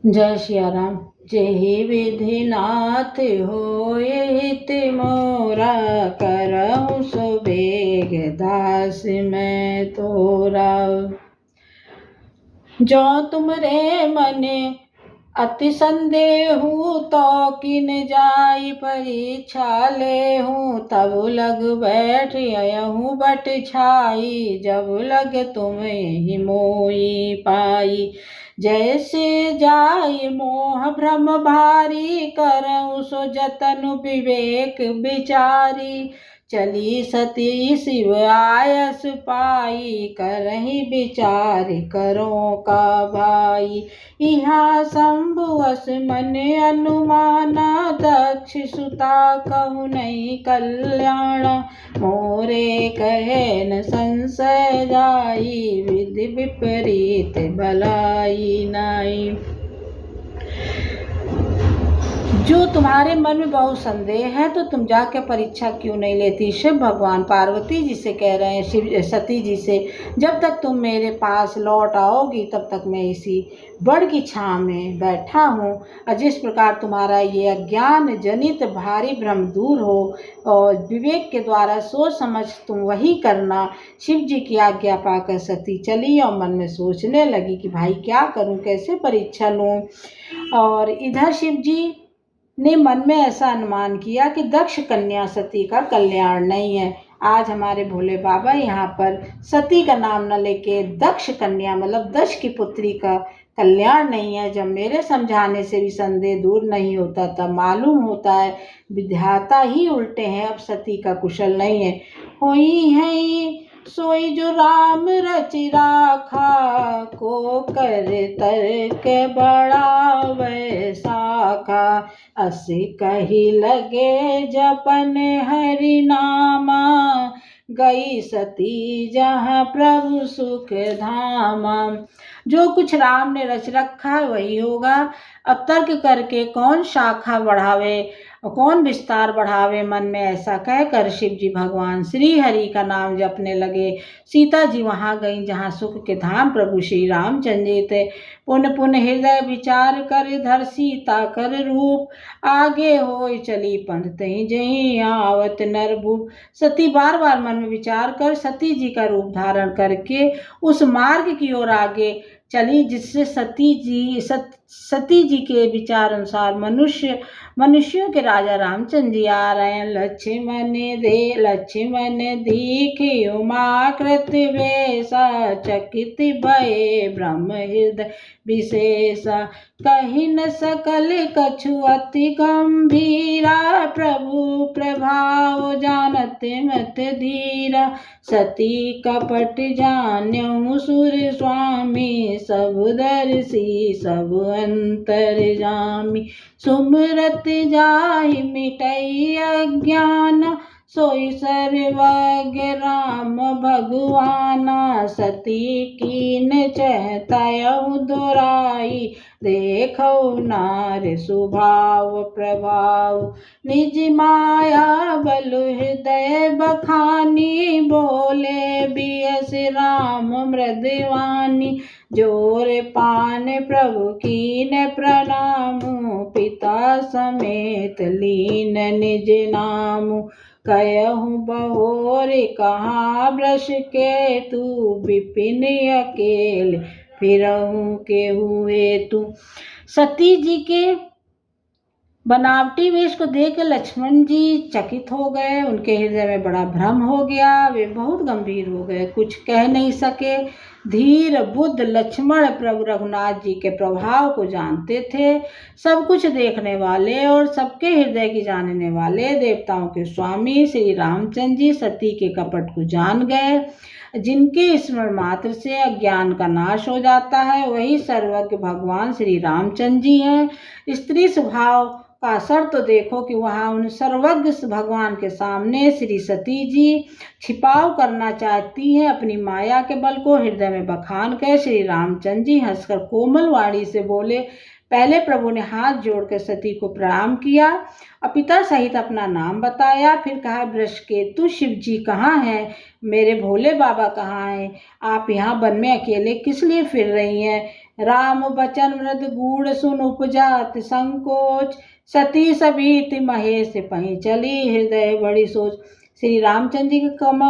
जय सिया राम। जेहि विधि नाथ होए हित मोरा, करहु सो बेग दास मैं तोरा। जो तुमरे मन अति संदेहु, तो किन जाई परीक्षा लेहूँ। तब लग बैठ अयहूँ बट छाई, जब लग तुम ही मोई पाई। जैसे जाय मोह भ्रम भारी, करऊँ सो जतन विवेक विचारी। चली सती शिव आयस पाई, करहि विचार करो का भाई। यहाँ शंभुअस मन अनुमाना, दक्ष सुता कहु नहीं कल्याणा। मोरे कहे न संशय जाई, विधि विपरीत भलाई नाई। जो तुम्हारे मन में बहुत संदेह है तो तुम जाके परीक्षा क्यों नहीं लेती। शिव भगवान पार्वती जी से कह रहे हैं, सती जी से, जब तक तुम मेरे पास लौट आओगी तब तक मैं इसी बड़ की छांव में बैठा हूँ। और जिस प्रकार तुम्हारा ये अज्ञान जनित भारी भ्रम दूर हो और विवेक के द्वारा सोच समझ तुम वही करना। शिव जी की आज्ञा पाकर सती चली और मन में सोचने लगी कि भाई क्या करूँ, कैसे परीक्षा लूँ। और इधर शिव जी ने मन में ऐसा अनुमान किया कि दक्ष कन्या सती का कल्याण नहीं है। आज हमारे भोले बाबा यहाँ पर सती का नाम न लेके दक्ष कन्या मतलब दक्ष की पुत्री का कल्याण नहीं है। जब मेरे समझाने से भी संदेह दूर नहीं होता तब मालूम होता है विधाता ही उल्टे हैं, अब सती का कुशल नहीं है। होई है सोई जो राम रचि राखा, को कर तर्क बड़ा वैसाखा। अस कही लगे जपन हरि नामा, गई सती जहाँ प्रभु सुख धामा। जो कुछ राम ने रच रखा है वही होगा। अब तर्क करके कौन शाखा बढ़ावे और कौन विस्तार बढ़ावे। मन में ऐसा कहकर शिव जी भगवान श्री हरि का नाम जपने लगे। सीता जी वहाँ गईं जहाँ सुख के धाम प्रभु श्री रामचंद्र जी थे। पुन पुन हृदय विचार कर धर सीता कर रूप, आगे होय चली पंथ तहीं जहीं आवत नर भूप। सती बार बार मन में विचार कर सती जी का रूप धारण करके उस मार्ग की ओर आगे चली जिससे सती जी के विचार अनुसार मनुष्यों के राजा रामचंद्र जी आ रहे हैं। लक्ष्मण दीखि उमाकृत वेशा, चकित भये ब्रह्म हृदय विशेषा। कहि न सकल कछु अति गंभीरा, प्रभु प्रभाव जानत मत धीरा। सती कपट जान्यहु सुर स्वामी, सब दर्शी सब अंतर्यामी। सुमरत जाहि मिटई अज्ञान, सोई सर्वज्ञ राम भगवाना। सती कीन चहतयहु दुराई, देखो नार स्वभाव प्रभाव। निज माया बलु हृदय बखानी, बोले बियस राम मृदवानी। जोर पान प्रभु कीन प्रणामु, पिता समेत लीन निज नामु। कहूँ बहोर कहाँ वृष के तू, विपिन अकेले फिरहूँ के हुए तू। सती जी के बनावटी वेश को देख लक्ष्मण जी चकित हो गए। उनके हृदय में बड़ा भ्रम हो गया, वे बहुत गंभीर हो गए, कुछ कह नहीं सके। धीर बुद्ध लक्ष्मण प्रभु रघुनाथ जी के प्रभाव को जानते थे। सब कुछ देखने वाले और सबके हृदय की जानने वाले देवताओं के स्वामी श्री रामचंद्र जी सती के कपट को जान गए। जिनके स्मरण मात्र से अज्ञान का नाश हो जाता है वही सर्वज्ञ भगवान श्री रामचंद्र जी हैं। स्त्री स्वभाव का असर तो देखो कि वहाँ उन सर्वज्ञ भगवान के सामने श्री सती जी छिपाव करना चाहती हैं अपनी माया के बल को। हृदय में बखान कर श्री रामचंद्र जी हंसकर कोमल वाणी से बोले। पहले प्रभु ने हाथ जोड़कर सती को प्रणाम किया और पिता सहित अपना नाम बताया। फिर कहा, वृषकेतु शिव जी कहाँ हैं? मेरे भोले बाबा कहाँ हैं? आप यहाँ वन में अकेले किस लिए फिर रही हैं? राम बचन मृद गूढ़ सुन उपजात संकोच, सती सबीत महेश पही चली हृदय बड़ी सोच। श्री रामचंद्र जी के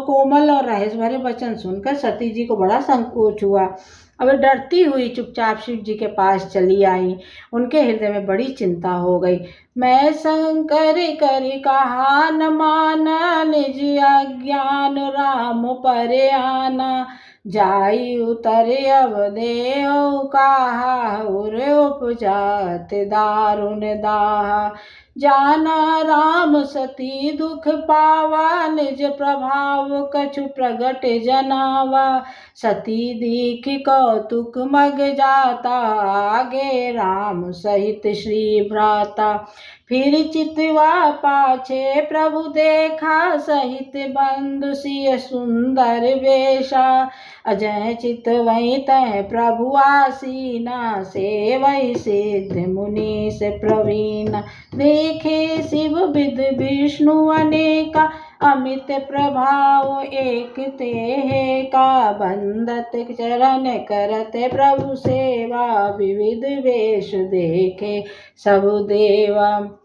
कोमल और रहस्य भरे वचन सुनकर सती जी को बड़ा संकोच हुआ। अब डरती हुई चुपचाप शिव जी के पास चली आई। उनके हृदय में बड़ी चिंता हो गई। मैं शंकर कर कहा न माना, निज अज्ञान राम पर आना, जाई उतरे अब देव कहा, उर उपजात दारुण दाहा, जाना राम सती दुख पावा, निज प्रभाव कछु प्रगट जनावा, सती दीख कौतुक मग जाता, आगे राम सहित श्री भ्राता, फिर चितवा पाछे प्रभु देखा, सहित बंधु सिय सुंदर वेशा, अजय चित वही तह प्रभु आसीना, सेवै सिद्ध मुनि से प्रवीण, देखे शिव विद विष्णु अनेका, अमित प्रभाव एक ते का, बंदत चरण करत प्रभु सेवा, विविध वेश देखे सब देवा।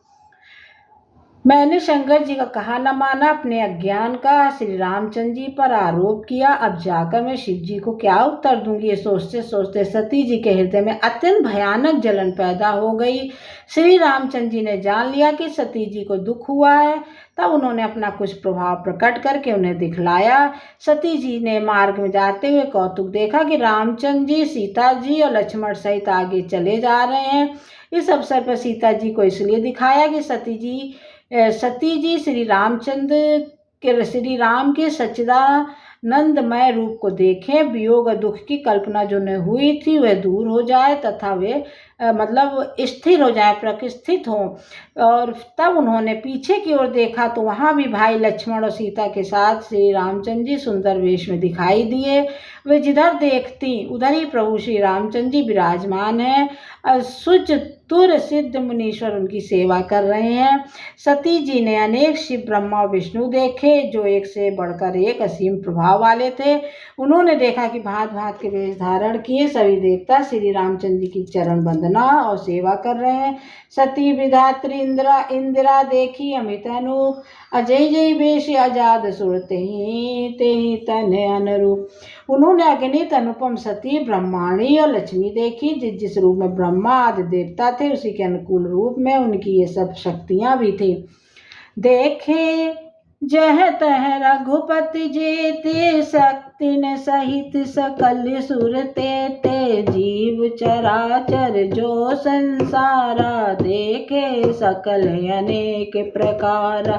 मैंने शंकर जी का कहा न माना, अपने अज्ञान का श्री रामचंद्र जी पर आरोप किया। अब जाकर मैं शिव जी को क्या उत्तर दूंगी, ये सोचते सोचते सती जी के हृदय में अत्यंत भयानक जलन पैदा हो गई। श्री रामचंद्र जी ने जान लिया कि सती जी को दुख हुआ है। तब उन्होंने अपना कुछ प्रभाव प्रकट करके उन्हें दिखलाया। सती जी ने मार्ग में जाते हुए कौतुक देखा कि रामचंद्र जी, सीता जी और लक्ष्मण सहित आगे चले जा रहे हैं। इस अवसर पर सीता जी को इसलिए दिखाया कि सती जी श्री राम के सच्चिदानंदमय रूप को देखें, वियोग और दुख की कल्पना जो उन्हें हुई थी वह दूर हो जाए तथा वे स्थिर हो जाए, प्रतिष्ठित हों। और तब उन्होंने पीछे की ओर देखा तो वहाँ भी भाई लक्ष्मण और सीता के साथ श्री रामचंद्र जी सुंदर वेश में दिखाई दिए। वे जिधर देखती उधर ही प्रभु श्री रामचंद्र जी विराजमान हैं। सुच तुर सिद्ध मुनीश्वर उनकी सेवा कर रहे हैं। सती जी ने अनेक शिव ब्रह्मा और विष्णु देखे जो एक से बढ़कर एक असीम प्रभाव वाले थे। उन्होंने देखा कि भांत भांत के वेश धारण किए सभी देवता श्री रामचंद्र जी की चरण वंदना और सेवा कर रहे हैं। सती विधात्री इंदिरा देखी अमित अनूप, अजय जय वेश आजाद सुरते ही तन अनुरूप। उन्होंने अगणित अनुपम सती ब्रह्माणी और लक्ष्मी देखी, जिस रूप में ब्रह्मा आदि देवता थे उसी के अनुकूल रूप में उनकी ये सब शक्तियां भी थी। देखे जह तह रघुपति जेते, शक्ति न सहित सकल सुर ते, जीव चराचर जो संसारा, देखे सकल अनेक प्रकार,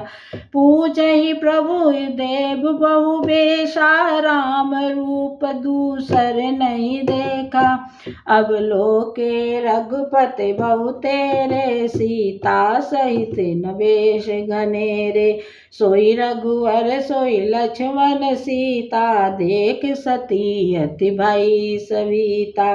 पूजहि प्रभु देव बहु बेशा, राम रूप दूसर नहीं देखा, अब लोके रघुपति बहु तेरे, सीता सहित नवेश घनेरे, सोई रघुवर सोई लक्ष्मण सीता, देख सती अति भई सविता,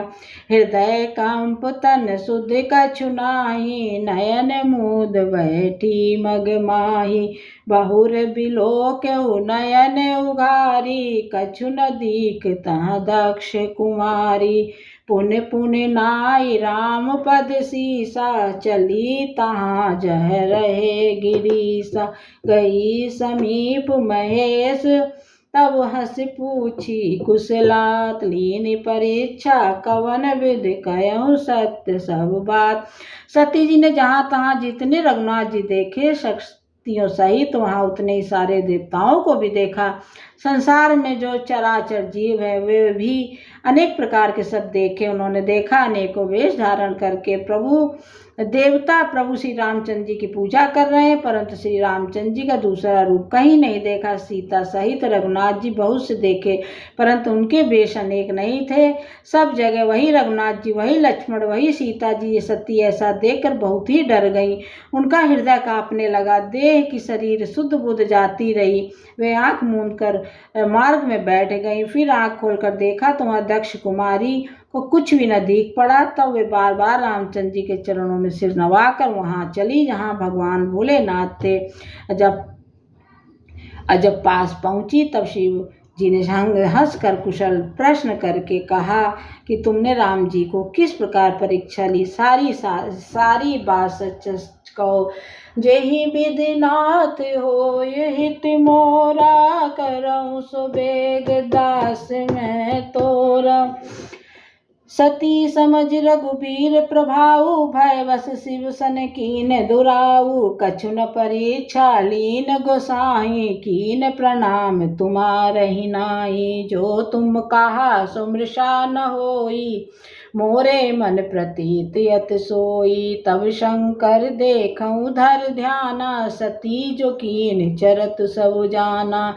हृदय कंप तन सुध कछु नाहि, नयन मूद बैठी मग माही, बहुर बिलोक्यउ नयन उघारी, कछु न दीख तह दक्ष कुमारी, पुन पुन नाई राम पद सीसा, चली तहाँ जह रहे गिरीसा, गई समीप महेश तब हंस पूछी कुशलात, लीन परीक्षा कवन विध कहूँ सत्य सब बात। सती जी ने जहाँ तहाँ जितने रघुनाथ जी देखे शक्तियों सहित वहाँ उतने ही सारे देवताओं को भी देखा। संसार में जो चराचर जीव है वे भी अनेक प्रकार के सब देखे। उन्होंने देखा अनेकों वेश धारण करके प्रभु श्री रामचंद्र जी की पूजा कर रहे हैं, परंतु श्री रामचंद्र जी का दूसरा रूप कहीं नहीं देखा। सीता सहित रघुनाथ जी बहुत से देखे, परंतु उनके वेश अनेक नहीं थे। सब जगह वही रघुनाथ जी, वही लक्ष्मण, वही सीता जी। ये सती ऐसा देखकर बहुत ही डर गई। उनका हृदय कांपने लगा, देह की शरीर शुद्ध बुद्ध जाती रही। वे आंख मूंद कर मार्ग में बैठ गई। फिर आंख खोलकर देखा तो वहाँ दक्ष कुमारी को कुछ भी न दिख पड़ा। तब वे बार बार रामचंद्र जी के चरणों में सिर नवाकर वहाँ चली जहाँ भगवान भोलेनाथ थे। जब पास पहुँची तब शिव जी ने हंसकर कुशल प्रश्न करके कहा कि तुमने राम जी को किस प्रकार परीक्षा ली, सारी बात सच सच कहो। जेहि विधि नाथ हो हित मोरा, करऊँ सो बेग दास मैं तोरा। सती समझ रघुबीर प्रभाऊ, भय बस शिव सन कीन दुराऊ। कछु न परीक्षा लीन गोसाई, कीन प्रणाम तुम्हारहि नाई। जो तुम कहा सो मृषा न होई, मोरे मन प्रतीत यत सोई। तब शंकर देखऊँ धर ध्याना, सती जो कीन चरत सब जाना।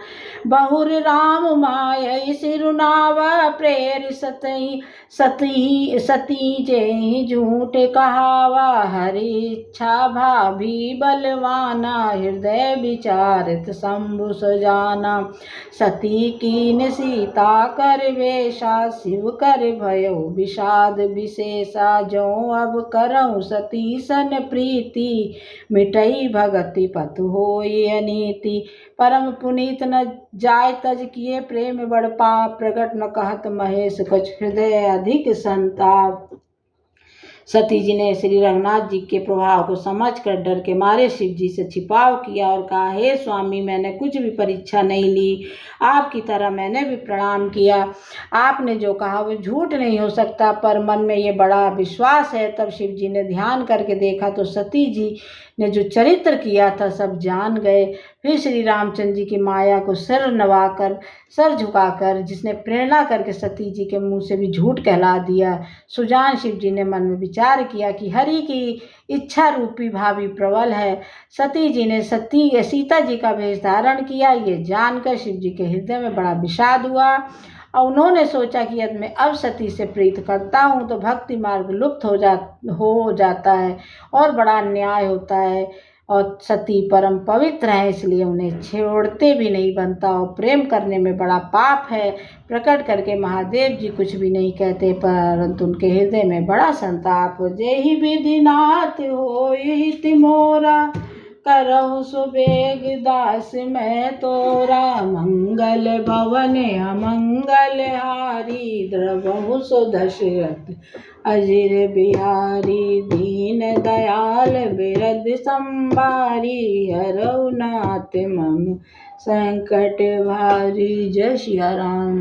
बहुर राम माय सिरुनावा, प्रेर सती जे झूठ कहावा। हरि इच्छा भाभी बलवाना, हृदय विचारत शंभु सजाना। सती कीन सीता कर वेशा, शिव कर भयो विषाद विशेषा। जो अब करऊँ सती सन प्रीति, मिटई भगति पतु होई अनीति। परम पुनीत न जाय तज किए, प्रेम बड़ पाप प्रगट न कहत महेश कछ। हृदय अधिक संताप। सती जी ने श्री रघुनाथ जी के प्रभाव को समझकर डर के मारे शिव जी से छिपाव किया और कहा, हे स्वामी, मैंने कुछ भी परीक्षा नहीं ली, आपकी तरह मैंने भी प्रणाम किया। आपने जो कहा वो झूठ नहीं हो सकता, पर मन में ये बड़ा विश्वास है। तब शिव जी ने ध्यान करके देखा तो सती जी ने जो चरित्र किया था सब जान गए। फिर श्री रामचंद्र जी की माया को सर झुकाकर जिसने प्रेरणा करके सती जी के मुंह से भी झूठ कहला दिया। सुजान शिव जी ने मन में विचार किया कि हरि की इच्छा रूपी भाभी प्रबल है। सती जी ने सीता जी का वेश धारण किया। ये जानकर शिव जी के हृदय में बड़ा विषाद हुआ और उन्होंने सोचा कि यदि मैं अब सती से प्रीत करता हूँ तो भक्ति मार्ग लुप्त हो जाता है और बड़ा अन्याय होता है। और सती परम पवित्र है, इसलिए उन्हें छोड़ते भी नहीं बनता और प्रेम करने में बड़ा पाप है। प्रकट करके महादेव जी कुछ भी नहीं कहते, परंतु उनके हृदय में बड़ा संताप। जेहि विधि नाथ होय हित मोरा, करहु सुबेग दास मैं तोरा। मंगल भवन अमंगल हारी, द्रवहु सो दशरथ अजिर बिहारी। दीन दयाल बिरद संबारी, हरऊ नाथ मम संकट भारी। जय सिया राम।